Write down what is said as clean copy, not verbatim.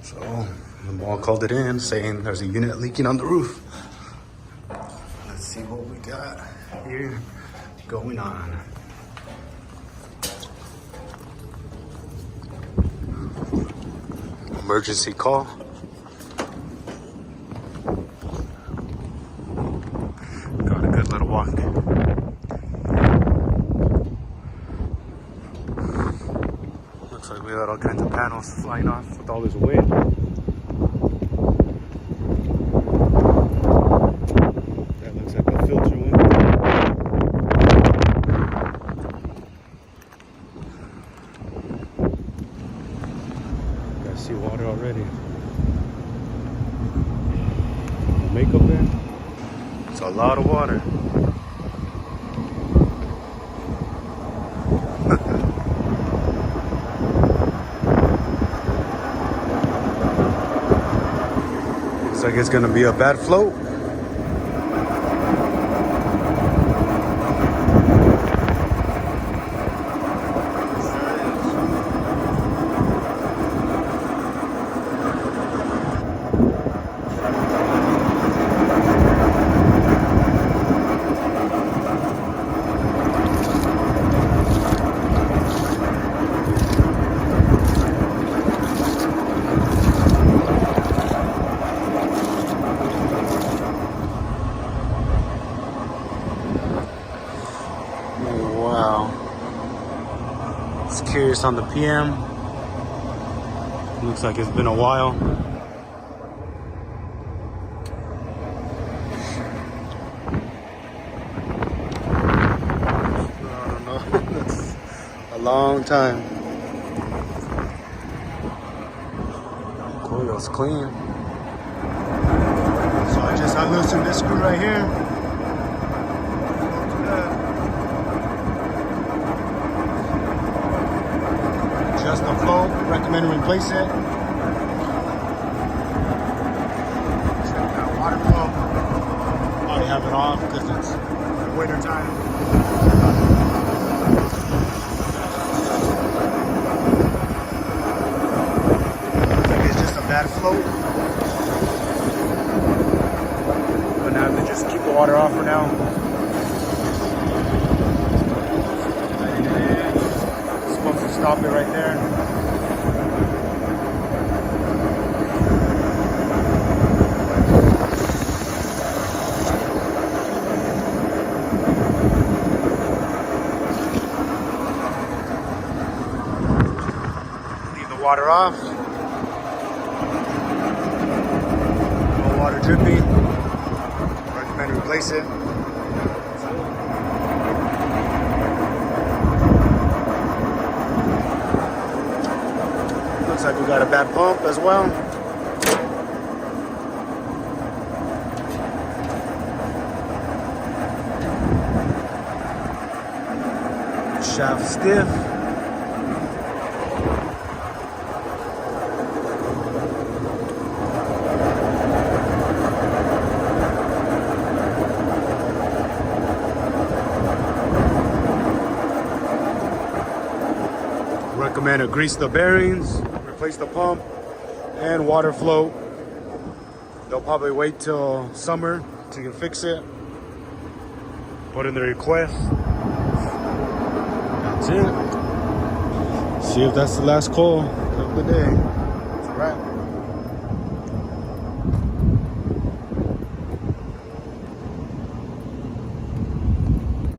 So the mall called it in saying there's a unit leaking on the roof. Let's see what we got here going on. Emergency call. Got a good little walk. Looks like we got all kinds of panels flying off with all this wind. That looks like a filter one. I see water already. Makeup there. It's a lot of water. Looks like it's gonna be a bad float. Wow. It's curious on the PM. Looks like it's been a while. I don't know. That's a long time. Coil's clean. So I just unloosened this screw right here. Just the flow, recommend to replace it. Check that water flow. Probably have it off because it's winter time. Looks like it's just a bad float. Gonna have to just keep the water off for now. Supposed to stop it right there. Leave the water off. No water dripping. Recommend to replace it. Looks like we got a bad pump as well. Shaft stiff. Recommend to grease the bearings, replace the pump and water flow. They'll probably wait till summer to fix it. Put in the request. That's it. See if that's the last call of the day.